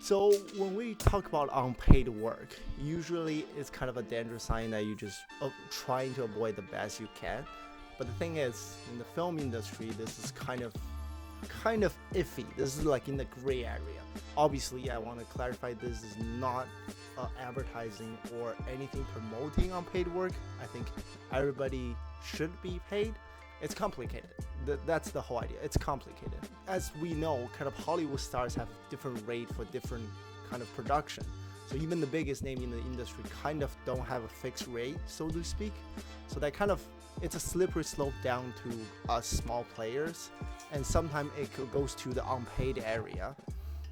So when we talk about unpaid work, usually it's kind of a dangerous sign that you just trying to avoid the best you can. But the thing is, in the film industry, this is kind of iffy. This is like in the gray area. Obviously, I want to clarify this is not advertising or anything promoting unpaid work. I think everybody should be paid. It's complicated. That's the whole idea. It's complicated. As we know, kind of Hollywood stars have different rate for different kind of production. So even the biggest name in the industry kind of don't have a fixed rate, so to speak. So that kind of, it's a slippery slope down to us small players, and sometimes it goes to the unpaid area.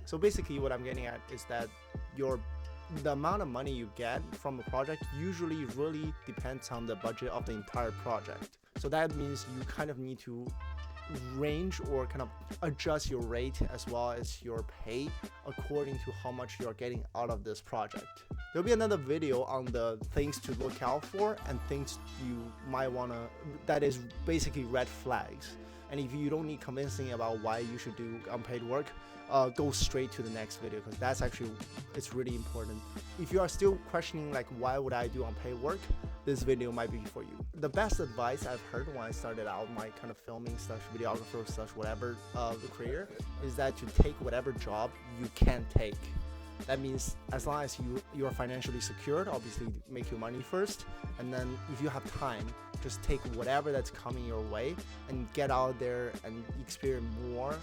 So basically what I'm getting at is that the amount of money you get from a project usually really depends on the budget of the entire project. So that means you kind of need to range or kind of adjust your rate as well as your pay according to how much you're getting out of this project. There'll be another video on the things to look out for and things you might want to, that is basically red flags. And if you don't need convincing about why you should do unpaid work, go straight to the next video, because that's actually, it's really important. If you are still questioning like why would I do unpaid work, this video might be for you. The best advice I've heard when I started out my kind of filming / videographer / whatever career is that to take whatever job you can take. That means as long as you are financially secured, obviously make your money first, and then if you have time, just take whatever that's coming your way and get out there and experience more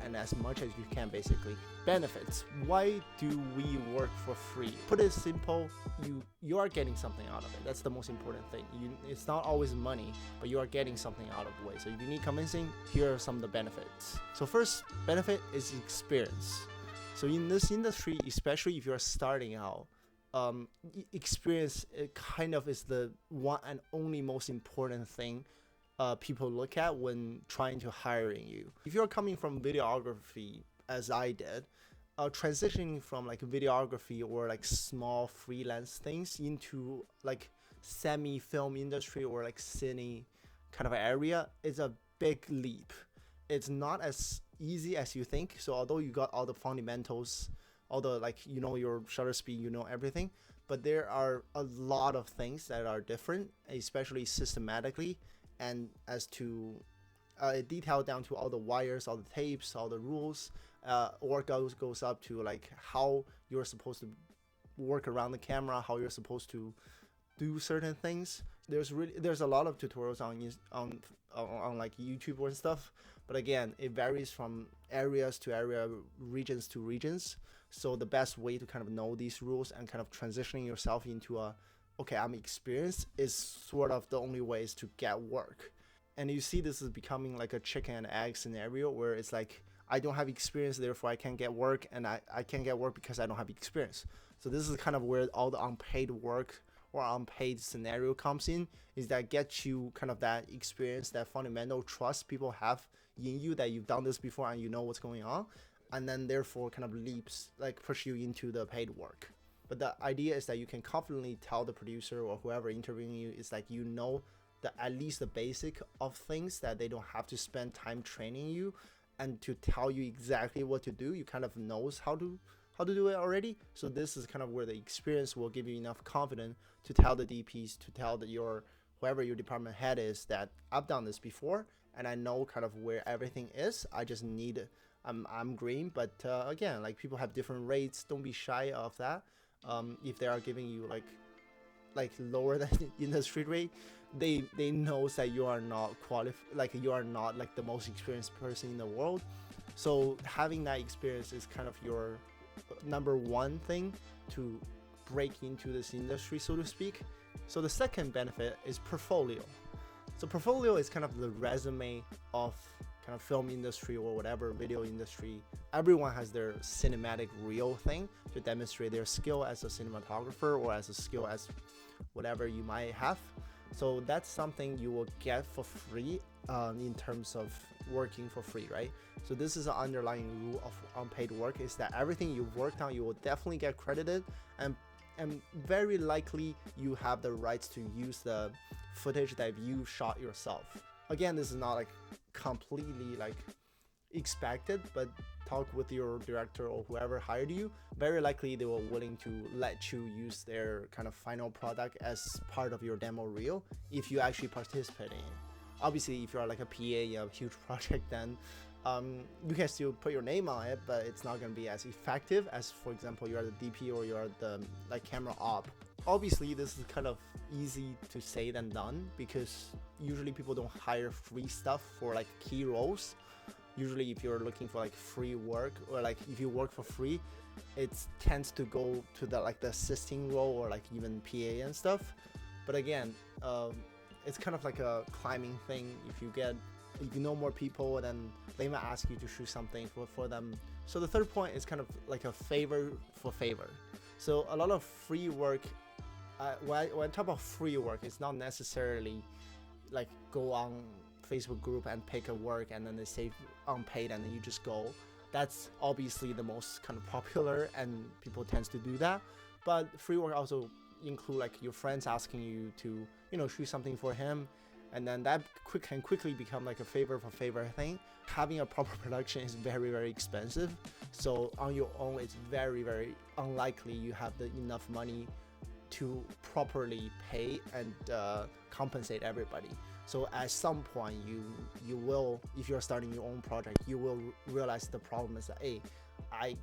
and as much as you can. Basically, benefits. Why do we work for free? Put it simple, you are getting something out of it. That's the most important thing. It's not always money, but you are getting something out of the way. So if you need convincing, here are some of the benefits. So first benefit is experience. So in this industry, especially if you're starting out, experience kind of is the one and only most important thing people look at when trying to hiring you. If you're coming from videography, as I did, transitioning from like videography or like small freelance things into like semi-film industry or like cine kind of area is a big leap. It's not as easy as you think. So although you got all the fundamentals, all the like, your shutter speed, everything, but there are a lot of things that are different, especially systematically, and as to detail down to all the wires, all the tapes, all the rules, or goes up to like how you're supposed to work around the camera, how you're supposed to do certain things. There's a lot of tutorials on like YouTube and stuff, but again, it varies from areas to area, regions to regions. So the best way to kind of know these rules and kind of transitioning yourself into I'm experienced is sort of the only ways to get work. And you see this is becoming like a chicken and egg scenario where it's like, I don't have experience, therefore I can't get work, and I can't get work because I don't have experience. So this is kind of where all the unpaid work or unpaid scenario comes in, is that gets you kind of that experience, that fundamental trust people have in you that you've done this before and you know what's going on, and then therefore kind of push you into the paid work. But the idea is that you can confidently tell the producer or whoever interviewing you is like, at least the basic of things, that they don't have to spend time training you and to tell you exactly what to do. You kind of knows how to do it already. So this is kind of where the experience will give you enough confidence to tell the DPs, to tell whoever your department head is, that I've done this before and I know kind of where everything is. I just need, I'm green, but again, like people have different rates. Don't be shy of that. If they are giving you like lower than industry rate, they knows that you are not qualified, like you are not like the most experienced person in the world. So having that experience is kind of your number one thing to break into this industry, so to speak. So the second benefit is portfolio. So portfolio is kind of the resume of kind of film industry or whatever video industry. Everyone has their cinematic reel thing to demonstrate their skill as a cinematographer or as a skill as whatever you might have. So that's something you will get for free in terms of working for free, right? So this is an underlying rule of unpaid work, is that everything you've worked on, you will definitely get credited, and very likely you have the rights to use the footage that you shot yourself. Again, this is not like completely like expected, but talk with your director or whoever hired you, very likely they were willing to let you use their kind of final product as part of your demo reel if you actually participate in it. Obviously, if you're like a PA, you have a huge project, then you can still put your name on it, but it's not going to be as effective as, for example, you're the DP or you're the like camera op. Obviously, this is kind of easy to say than done, because usually people don't hire free stuff for like key roles. Usually if you're looking for like free work, or like if you work for free, it tends to go to the like the assisting role or like even PA and stuff. But again, it's kind of like a climbing thing. If you know more people, then they might ask you to shoot something for them. So the third point is kind of like a favor for favor. So a lot of free work, when I talk about free work, it's not necessarily like go on Facebook group and pick a work and then they say unpaid and then you just go. That's obviously the most kind of popular and people tends to do that. But free work also include like your friends asking you to, shoot something for him, and then that can quickly become like a favor for favor thing. Having a proper production is very, very expensive. So on your own, it's very, very unlikely you have enough money to properly pay and compensate everybody. So at some point, you will, if you're starting your own project, you will realize the problem is that, hey, I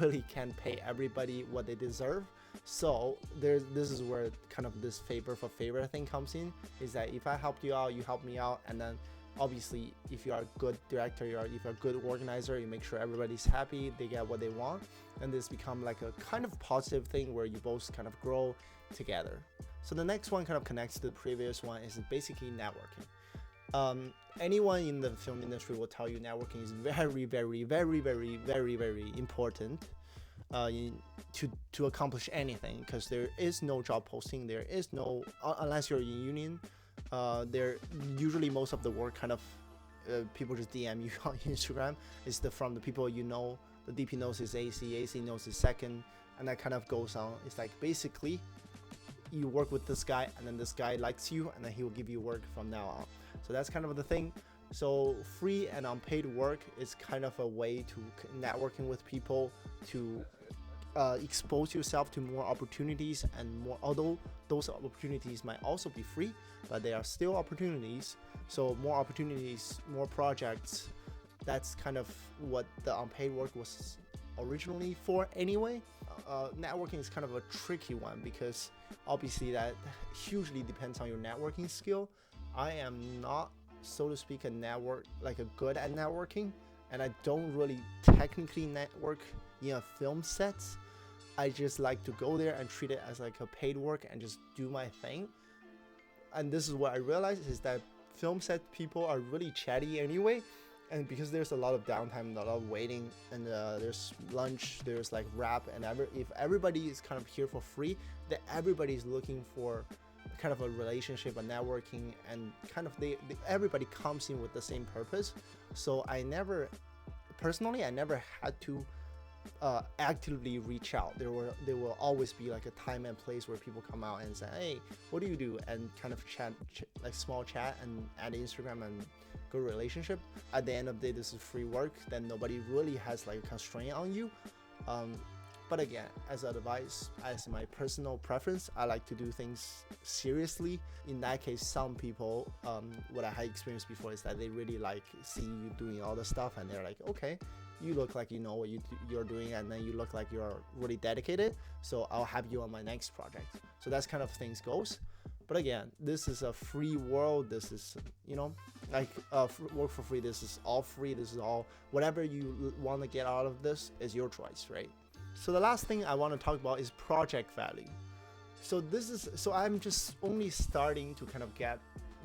really can't pay everybody what they deserve. So this is where kind of this favor for favor thing comes in, is that if I helped you out, you help me out, and then obviously if you are a good director, if you're a good organizer, you make sure everybody's happy, they get what they want, and this become like a kind of positive thing where you both kind of grow together. So the next one kind of connects to the previous one, is basically networking. Anyone in the film industry will tell you networking is very, very, very, very, very, very important to accomplish anything, because there is no job posting, there is no, unless you're in union, there usually most of the work kind of people just DM you on Instagram is from the people you know. The DP knows his AC knows his second, and that kind of goes on. It's like basically you work with this guy and then this guy likes you and then he will give you work from now on. So that's kind of the thing. So free and unpaid work is kind of a way to networking with people, to expose yourself to more opportunities and more, although those opportunities might also be free, but they are still opportunities. So more opportunities, more projects. That's kind of what the unpaid work was originally for anyway. Networking is kind of a tricky one, because obviously that hugely depends on your networking skill. I am not, so to speak, a good at networking, and I don't really technically network in a film set. I just like to go there and treat it as like a paid work and just do my thing. And this is what I realized, is that film set people are really chatty anyway, and because there's a lot of downtime, a lot of waiting, and there's lunch, there's like wrap, and if everybody is kind of here for free, then everybody is looking for kind of a relationship, a networking, and kind of everybody comes in with the same purpose. So I never had to actively reach out. There will always be like a time and place where people come out and say, hey, what do you do, and kind of chat, like small chat, and add Instagram and good relationship. At the end of the day, this is free work, then nobody really has like a constraint on you. But again, as advice, as my personal preference, I like to do things seriously. In that case, some people, what I had experienced before is that they really like seeing you doing all the stuff, and they're like, okay, you look like you know what you're doing, and then you look like you're really dedicated, so I'll have you on my next project. So that's kind of things goes. But again, this is a free world. This is, like work for free. This is all free. This is all, whatever you want to get out of this is your choice, right? So the last thing I want to talk about is project value. So I'm just only starting to kind of get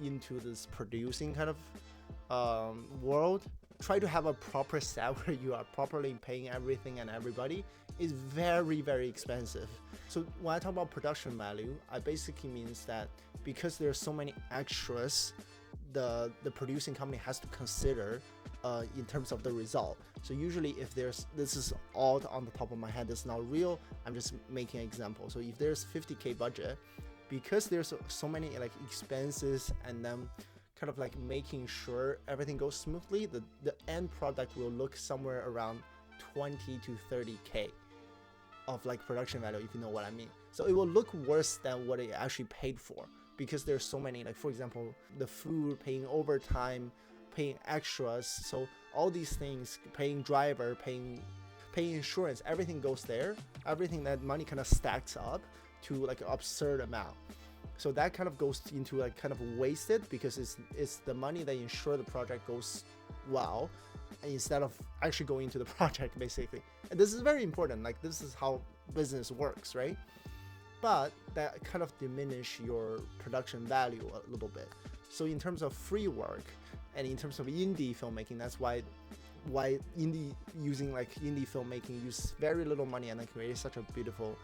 into this producing kind of world. Try to have a proper set where you are properly paying everything and everybody is very, very expensive. So when I talk about production value, I basically means that because there's so many extras, the producing company has to consider in terms of the result. So usually if this is all on the top of my head, this is not real, I'm just making an example. So if there's 50K budget, because there's so many like expenses and then kind of like making sure everything goes smoothly, the end product will look somewhere around 20 to 30K of like production value, if you know what I mean. So it will look worse than what it actually paid for, because there's so many, like for example, the food, paying overtime, paying extras, so all these things, paying driver, paying insurance, everything goes there. Everything, that money kind of stacks up to like an absurd amount. So that kind of goes into like kind of wasted, because it's the money that ensure the project goes well, instead of actually going into the project basically. And this is very important, like this is how business works, right? But that kind of diminish your production value a little bit. So in terms of free work and in terms of indie filmmaking, that's why indie filmmaking use very little money and then create such a beautiful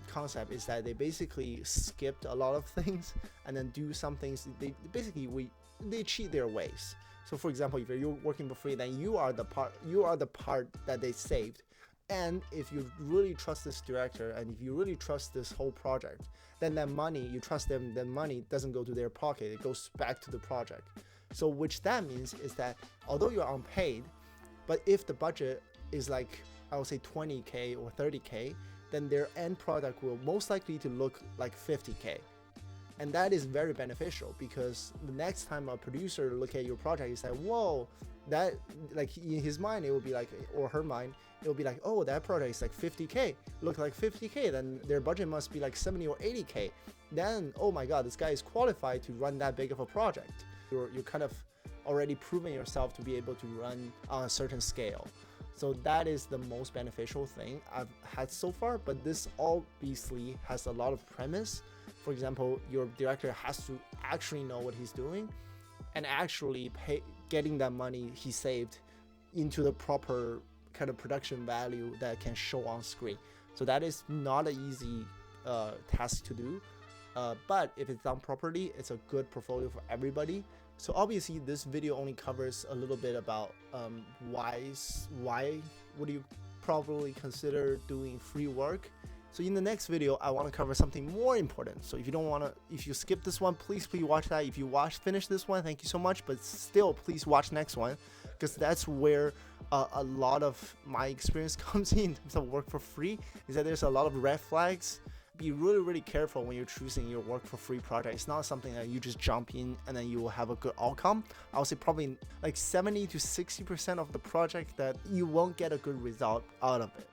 concept, is that they basically skipped a lot of things and then do some things. They cheat their ways. So for example, if you're working for free, then you are the part that they saved. And if you really trust this director, and if you really trust this whole project, then that money, you trust them, the money doesn't go to their pocket, it goes back to the project. So which that means is that although you're unpaid, but if the budget is like, I would say 20K or 30K, then their end product will most likely to look like 50K. And that is very beneficial, because the next time a producer look at your project, he's like, whoa, that, like in his mind, it will be like, or her mind, it will be like, oh, that project is like 50K, look like 50K, then their budget must be like 70 or 80K. Then, oh my God, this guy is qualified to run that big of a project. You're kind of already proven yourself to be able to run on a certain scale. So that is the most beneficial thing I've had so far, but this obviously has a lot of premise. For example, your director has to actually know what he's doing and actually getting that money he saved into the proper kind of production value that can show on screen. So that is not an easy task to do, but if it's done properly, it's a good portfolio for everybody. So obviously this video only covers a little bit about why would you probably consider doing free work. So in the next video, I want to cover something more important. So if you skip this one, please watch that. If you finish this one, thank you so much. But still, please watch next one, because that's where a lot of my experience comes in terms of work for free, is that there's a lot of red flags. Be really, really careful when you're choosing your work for free project. It's not something that you just jump in and then you will have a good outcome. I would say probably like 70 to 60% of the project that you won't get a good result out of it.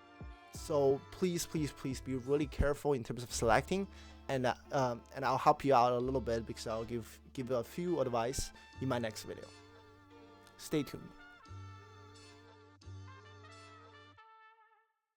So please be really careful in terms of selecting, and I'll help you out a little bit, because I'll give a few advice in my next video. Stay tuned.